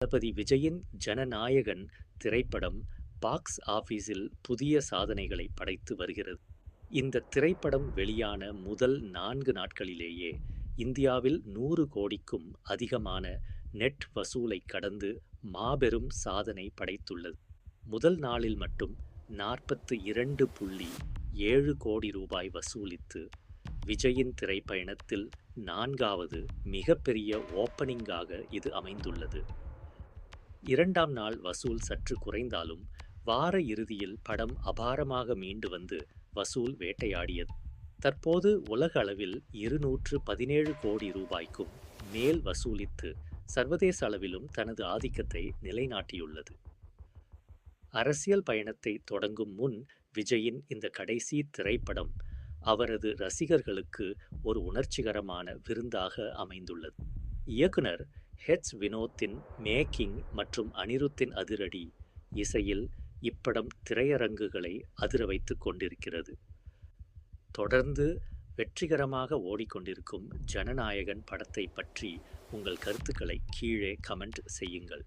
தளபதி விஜயின் ஜனநாயகன் திரைப்படம் பாக்ஸ் ஆபீஸில் புதிய சாதனைகளை படைத்து வருகிறது. இந்த திரைப்படம் வெளியான முதல் 4 நாட்களிலேயே இந்தியாவில் 100 கோடிக்கும் அதிகமான நெட் வசூலை கடந்து மாபெரும் சாதனை படைத்துள்ளது. முதல் நாளில் மட்டும் 42.7 கோடி ரூபாய் வசூலித்து விஜயின் திரைப்பயணத்தில் 4வது மிகப்பெரிய ஓப்பனிங்காக இது அமைந்துள்ளது. 2ஆம் நாள் வசூல் சற்று குறைந்தாலும் வார இறுதியில் படம் அபாரமாக மீண்டு வந்து வசூல் வேட்டையாடியது. தற்போது உலக அளவில் 217 கோடி ரூபாய்க்கும் மேல் வசூலித்து சர்வதேச அளவிலும் தனது ஆதிக்கத்தை நிலைநாட்டியுள்ளது. அரசியல் பயணத்தை தொடங்கும் முன் விஜயின் இந்த கடைசி திரைப்படம் அவரது ரசிகர்களுக்கு ஒரு உணர்ச்சிகரமான விருந்தாக அமைந்துள்ளது. இயக்குனர் வினோத்தின் மேக்கிங் மற்றும் அனிருத்தின் அதிரடி இசையில் இப்படம் திரையரங்குகளை அதிர வைத்துக் கொண்டிருக்கிறது. தொடர்ந்து வெற்றிகரமாக ஓடிக்கொண்டிருக்கும் ஜனநாயகன் படத்தை பற்றி உங்கள் கருத்துக்களை கீழே கமெண்ட் செய்யுங்கள்.